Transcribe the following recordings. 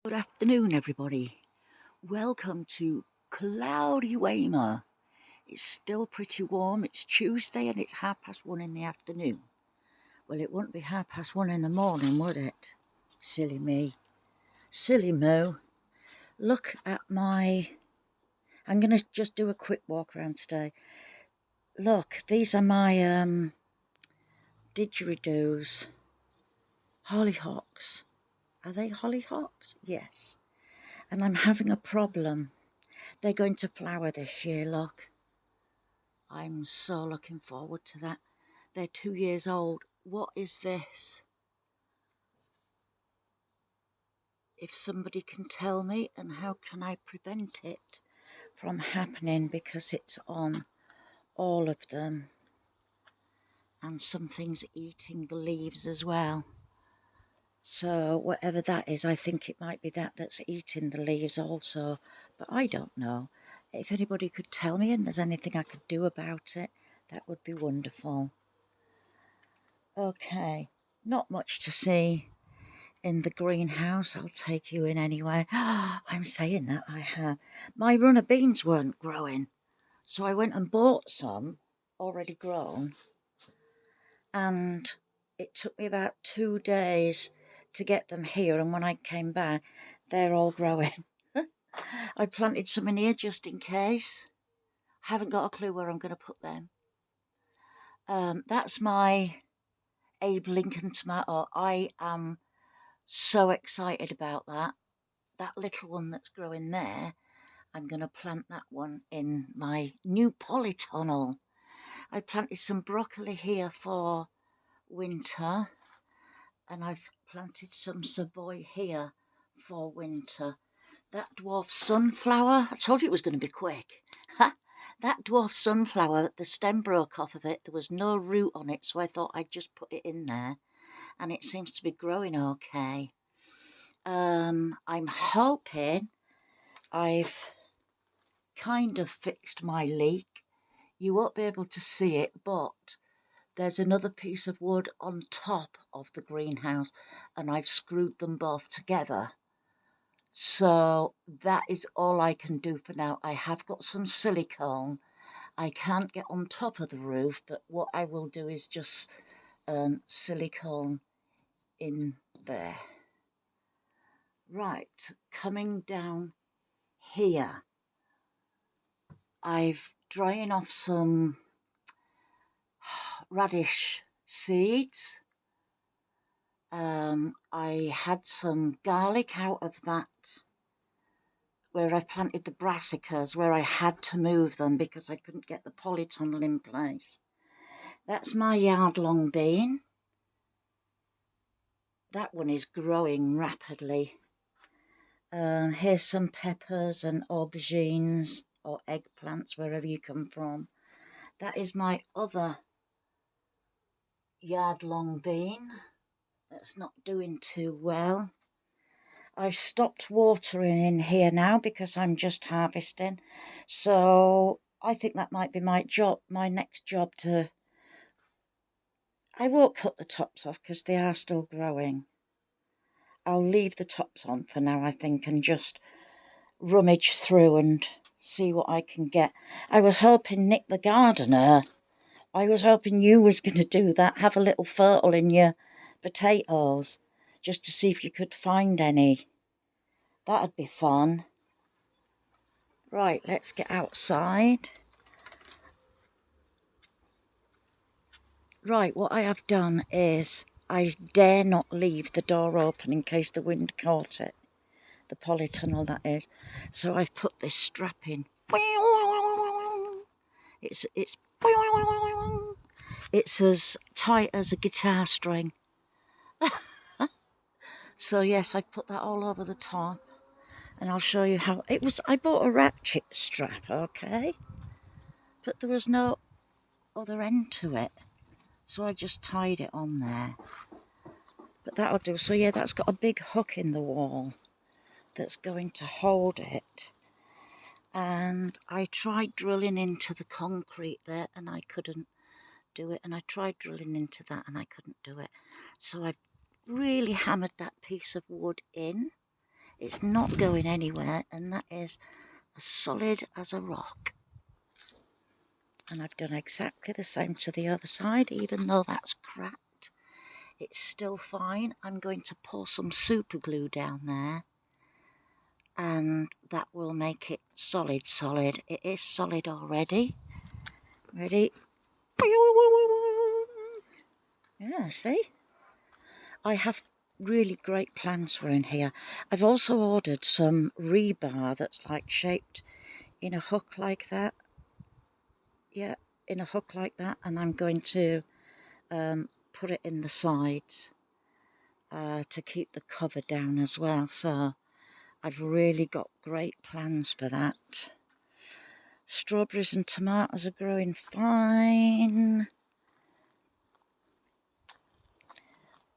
Good afternoon, everybody. Welcome to cloudy Weymouth. It's still pretty warm. It's Tuesday and it's 1:30 in the afternoon. Well, it wouldn't be 1:30 in the morning, would it? Silly me. Silly moo. Look at my... I'm going to just do a quick walk around today. Look, these are my didgeridoos. Hollyhocks. Are they hollyhocks? Yes. And I'm having a problem. They're going to flower this year, look. I'm so looking forward to that. They're 2 years old. What is this? If somebody can tell me, and how can I prevent it from happening, because it's on all of them. And something's eating the leaves as well. So whatever that is, I think it might be that's eating the leaves also. But I don't know. If anybody could tell me and there's anything I could do about it, that would be wonderful. Okay, not much to see in the greenhouse. I'll take you in anyway. I'm saying that I have. My runner beans weren't growing, so I went and bought some already grown, and it took me about 2 days to get them here, and when I came back, they're all growing. I planted some in here just in case. Haven't got a clue where I'm going to put them. That's my Abe Lincoln tomato. I am so excited about that. That little one that's growing there, I'm going to plant that one in my new polytunnel. I planted some broccoli here for winter, and I've planted some Savoy here for winter. That dwarf sunflower, I told you it was going to be quick. That dwarf sunflower, the stem broke off of it. There was no root on it, so I thought I'd just put it in there, and it seems to be growing okay. I'm hoping I've kind of fixed my leak. You won't be able to see it, but there's another piece of wood on top of the greenhouse, and I've screwed them both together. So that is all I can do for now. I have got some silicone. I can't get on top of the roof, but what I will do is just silicone in there. Right, coming down here, I've drying off some radish seeds. I had some garlic out of that where I planted the brassicas, where I had to move them because I couldn't get the polytunnel in place. That's my yard-long bean. That one is growing rapidly. Here's some peppers and aubergines or eggplants, wherever you come from. That is my other yard-long bean that's not doing too well. I've stopped watering in here now because I'm just harvesting. So I think that might be my next job to... I won't cut the tops off because they are still growing. I'll leave the tops on for now, I think, and just rummage through and see what I can get. I was hoping Nick the gardener, I was hoping you was going to do that, have a little fertile in your potatoes, just to see if you could find any. That'd be fun. Right, let's get outside. Right, what I have done is I dare not leave the door open in case the wind caught it. The polytunnel, that is. So I've put this strap in. It's as tight as a guitar string. So yes, I put that all over the top, and I'll show you how it was. I bought a ratchet strap, okay, but there was no other end to it, so I just tied it on there. But that'll do. So yeah, that's got a big hook in the wall that's going to hold it. And I tried drilling into the concrete there and I couldn't do it, and I tried drilling into that and I couldn't do it. So I've really hammered that piece of wood in. It's not going anywhere, and that is as solid as a rock. And I've done exactly the same to the other side, even though that's cracked. It's still fine. I'm going to pour some super glue down there, and that will make it solid. It is solid already. Ready? Yeah, see? I have really great plans for in here. I've also ordered some rebar that's like shaped in a hook like that. Yeah, in a hook like that, and I'm going to put it in the sides to keep the cover down as well. So I've really got great plans for that. Strawberries and tomatoes are growing fine.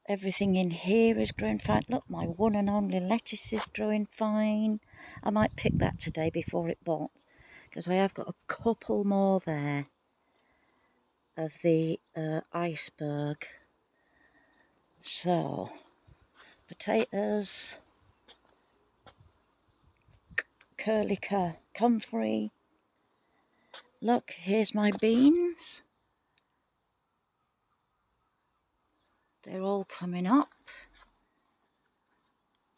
Everything in here is growing fine. Look, my one and only lettuce is growing fine. I might pick that today before it bolts, because I have got a couple more there of the iceberg. So, potatoes, curlica, comfrey. Look, here's my beans. They're all coming up.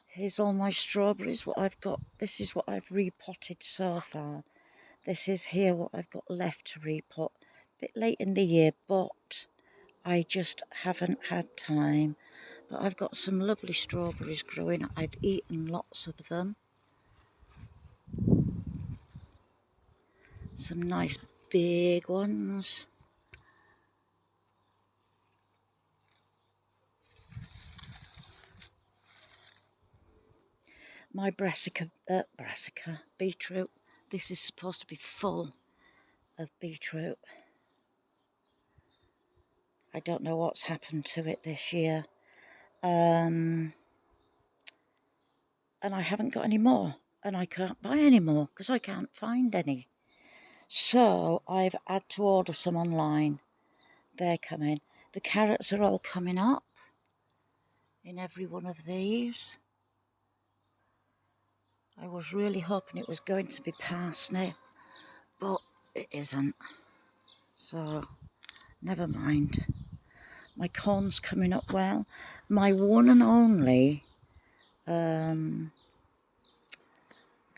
Here's all my strawberries, what I've got. This is what I've repotted so far. This is here what I've got left to repot. A bit late in the year, but I just haven't had time. But I've got some lovely strawberries growing. I've eaten lots of them. Some nice big ones. My brassica beetroot. This is supposed to be full of beetroot. I don't know what's happened to it this year. And I haven't got any more. And I can't buy any more because I can't find any. So I've had to order some online. They're coming. The carrots are all coming up in every one of these. I was really hoping it was going to be parsnip, but it isn't. So, never mind. My corn's coming up well. My one and only, come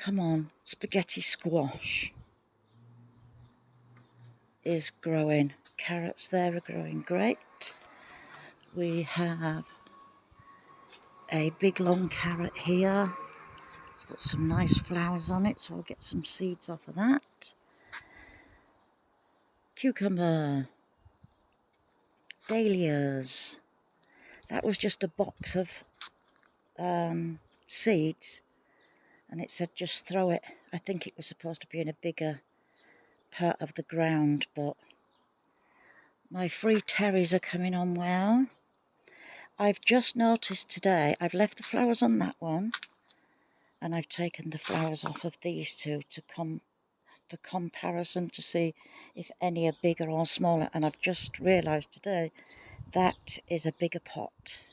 on, spaghetti squash is growing. Carrots there are growing great. We have a big long carrot here. It's got some nice flowers on it, so I'll get some seeds off of that. Cucumber. Dahlias. That was just a box of seeds, and it said just throw it. I think it was supposed to be in a bigger part of the ground, but my free terries are coming on well. I've just noticed today, I've left the flowers on that one, and I've taken the flowers off of these two for comparison to see if any are bigger or smaller, and I've just realised today that is a bigger pot.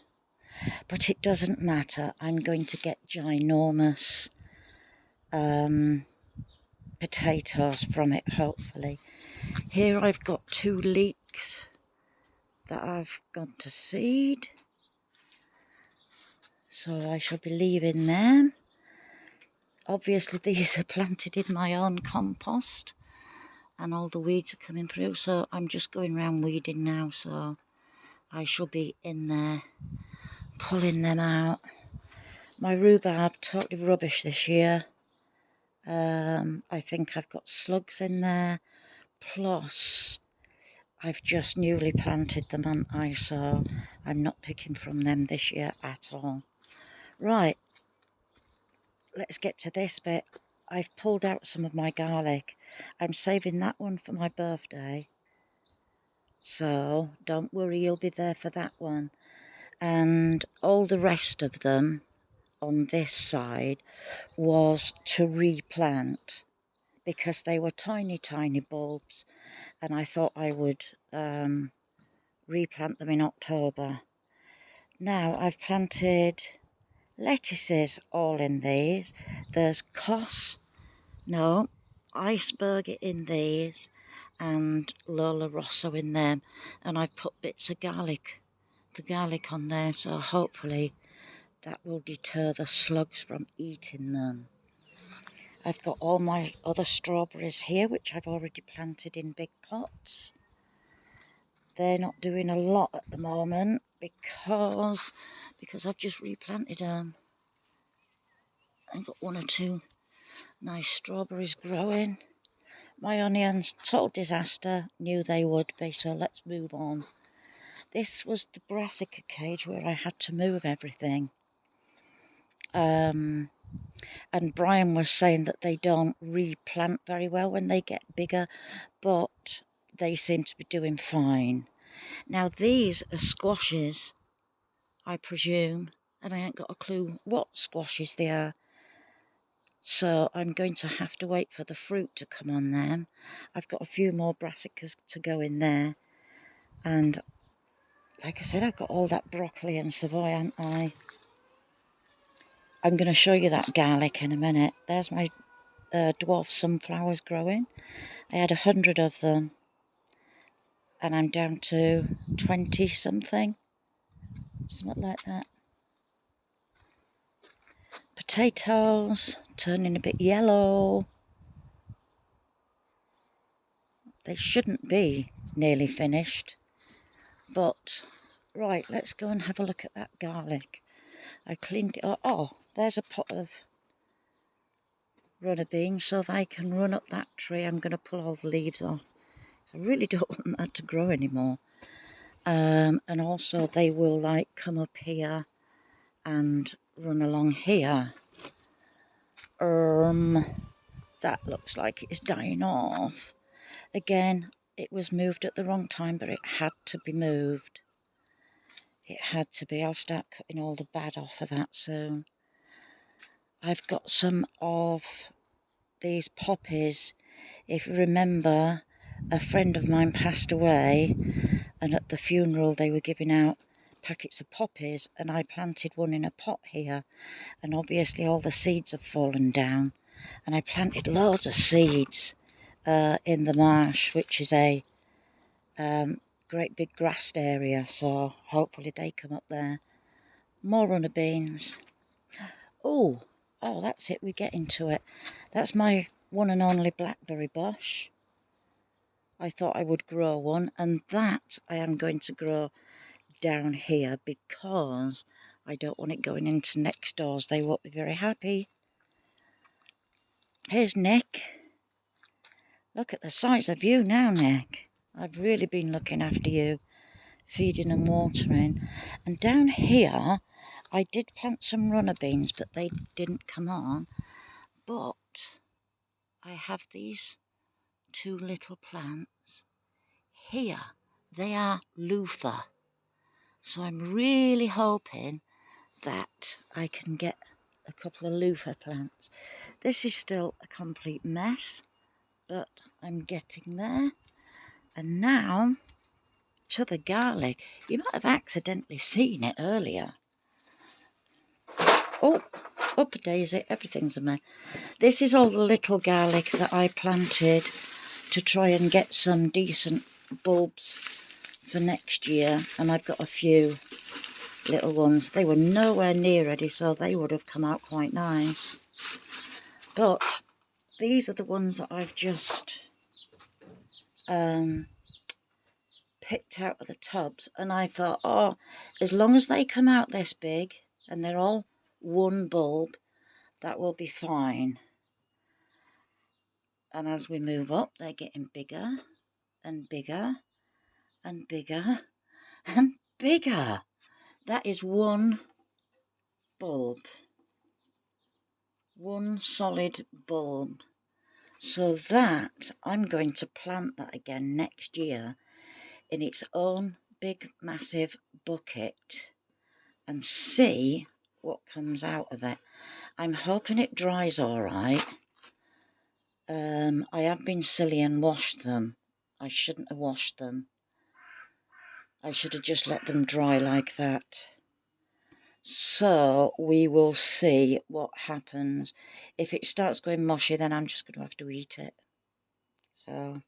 But it doesn't matter. I'm going to get ginormous potatoes from it, hopefully. Here I've got 2 leeks that I've gone to seed. So I shall be leaving them. Obviously these are planted in my own compost, and all the weeds are coming through. So I'm just going around weeding now. So I shall be in there pulling them out. My rhubarb, totally rubbish this year. I think I've got slugs in there, plus I've just newly planted them, haven't I? So I'm not picking from them this year at all. Right, let's get to this bit. I've pulled out some of my garlic. I'm saving that one for my birthday, so don't worry, you'll be there for that one. And all the rest of them on this side was to replant, because they were tiny bulbs, and I thought I would replant them in October. Now I've planted lettuces all in these. There's iceberg in these, and Lola Rosso in them. And I've put bits of the garlic on there, so hopefully that will deter the slugs from eating them. I've got all my other strawberries here, which I've already planted in big pots. They're not doing a lot at the moment because I've just replanted them. I've got one or two nice strawberries growing. My onions, total disaster, knew they would be, so let's move on. This was the brassica cage where I had to move everything. And Brian was saying that they don't replant very well when they get bigger, but they seem to be doing fine. Now these are squashes, I presume, and I ain't got a clue what squashes they are. So I'm going to have to wait for the fruit to come on them. I've got a few more brassicas to go in there. And like I said, I've got all that broccoli and Savoy, haven't I? I'm going to show you that garlic in a minute. There's my dwarf sunflowers growing. I had 100 of them. And I'm down to 20 something. Something like that. Potatoes turning a bit yellow. They shouldn't be nearly finished. But, right, let's go and have a look at that garlic. I cleaned it up. Oh, there's a pot of runner beans so they can run up that tree. I'm going to pull all the leaves off. I really don't want that to grow anymore. And also they will like come up here and run along here. That looks like it's dying off. Again, it was moved at the wrong time, but it had to be moved. It had to be. I'll start cutting all the bad off of that soon. I've got some of these poppies. If you remember, a friend of mine passed away, and at the funeral they were giving out packets of poppies, and I planted one in a pot here, and obviously all the seeds have fallen down. And I planted loads of seeds in the marsh, which is a great big grassed area, so hopefully they come up there. More runner beans. Oh, that's it, we're getting to it. That's my one and only blackberry bush. I thought I would grow one, and that I am going to grow down here because I don't want it going into next doors. They won't be very happy. Here's Nick. Look at the size of you now, Nick. I've really been looking after you, feeding and watering. And down here, I did plant some runner beans, but they didn't come on. But I have these two little plants here. They are loofah. So I'm really hoping that I can get a couple of loofah plants. This is still a complete mess, but I'm getting there. And now to the garlic. You might have accidentally seen it earlier. Oh, up a daisy, everything's a mess. This is all the little garlic that I planted to try and get some decent bulbs for next year, and I've got a few little ones. They were nowhere near ready, so they would have come out quite nice. But these are the ones that I've just picked out of the tubs, and I thought, oh, as long as they come out this big and they're all one bulb, that will be fine. And as we move up, they're getting bigger and bigger and bigger and bigger. That is one bulb, one solid bulb. So that I'm going to plant that again next year in its own big massive bucket and see what comes out of it. I'm hoping it dries all right. I have been silly and washed them. I shouldn't have washed them. I should have just let them dry like that. So we will see what happens. If it starts going mushy, then I'm just going to have to eat it. So,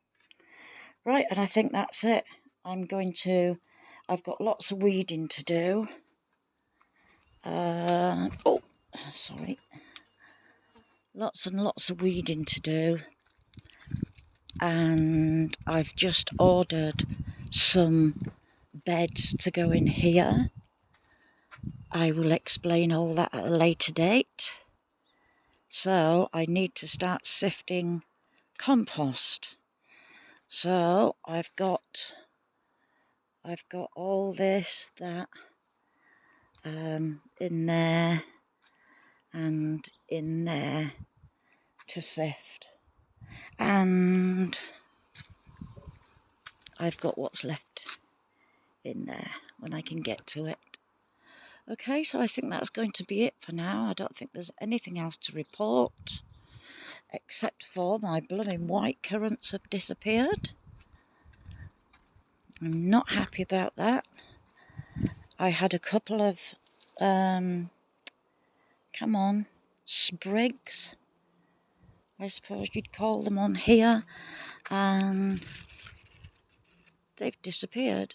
right, and I think that's it. I've got lots of weeding to do. Oh, sorry. Lots and lots of weeding to do. And I've just ordered some beds to go in here. I will explain all that at a later date. So I need to start sifting compost. So I've got all this, that, in there and in there to sift. And I've got what's left in there when I can get to it. Okay, so I think that's going to be it for now. I don't think there's anything else to report, except for my blooming white currants have disappeared. I'm not happy about that. I had a couple of, come on, sprigs, I suppose you'd call them, on here, and they've disappeared.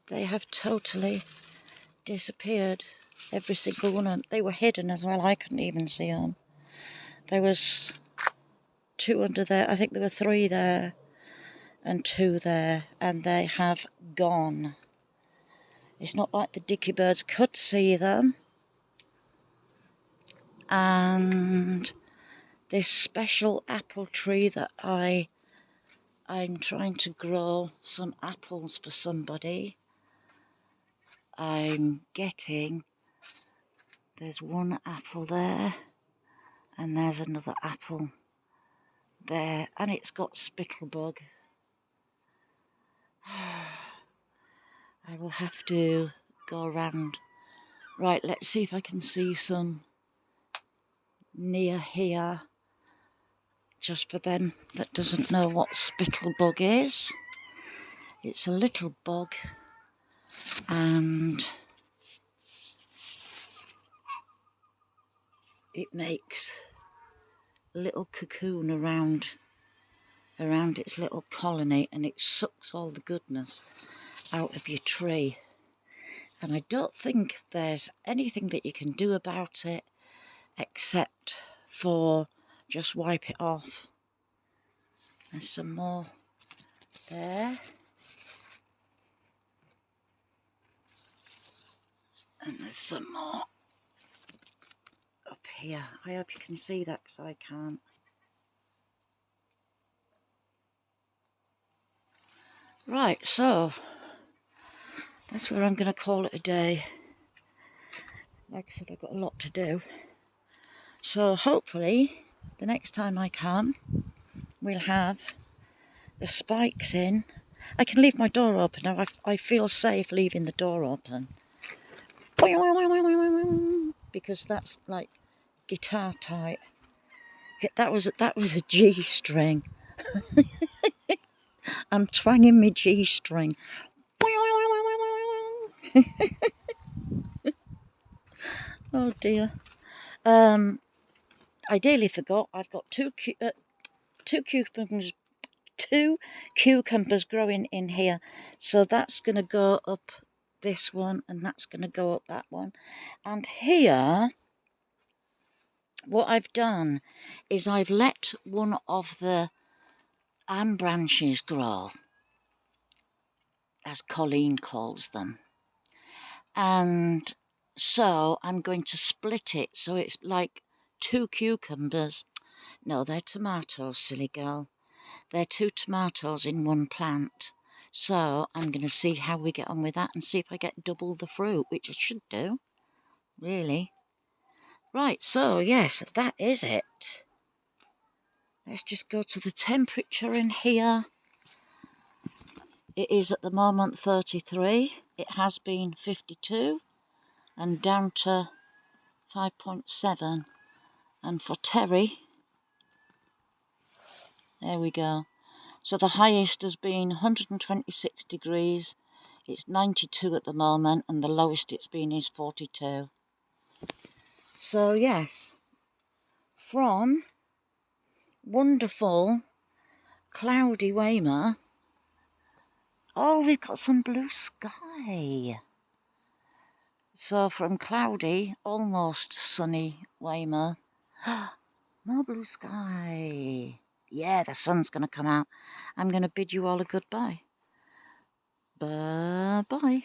They have totally disappeared. Every single one of them. They were hidden as well. I couldn't even see them. There was 2 under there. I think there were 3 there and 2 there, and they have gone. It's not like the dicky birds could see them. And this special apple tree that I'm trying to grow some apples for somebody. I'm getting, there's 1 apple there, and there's another apple there, and it's got spittlebug. I will have to go around. Right, let's see if I can see some near here, just for them that doesn't know what spittlebug is. It's a little bug, and it makes a little cocoon around its little colony, and it sucks all the goodness out of your tree. And I don't think there's anything that you can do about it except for just wipe it off. There's some more there, and there's some more up here. I hope you can see that, because I can't. Right, so that's where I'm going to call it a day. Like I said, I've got a lot to do. So hopefully the next time I come, we'll have the spikes in. I can leave my door open now. I feel safe leaving the door open, because that's like guitar type. That was a G string. I'm twanging my G string. Oh dear. I nearly forgot. I've got two cucumbers growing in here, so that's going to go up this one, and that's going to go up that one. And here, what I've done is I've let one of the arm branches grow, as Colleen calls them, and so I'm going to split it, so it's like 2 cucumbers. No, they're tomatoes, silly girl. They're 2 tomatoes in 1 plant. So I'm going to see how we get on with that, and see if I get double the fruit, which I should do, really. Right, so yes, that is it. Let's just go to the temperature in here. It is at the moment 33. It has been 52 and down to 5.7. And for Terry, there we go. So the highest has been 126 degrees It's 92 at the moment, and the lowest it's been is 42. So yes, from wonderful cloudy Weymouth, oh, we've got some blue sky. So from cloudy, almost sunny Weymouth, more blue sky. Yeah, the sun's going to come out. I'm going to bid you all a goodbye. Bye-bye.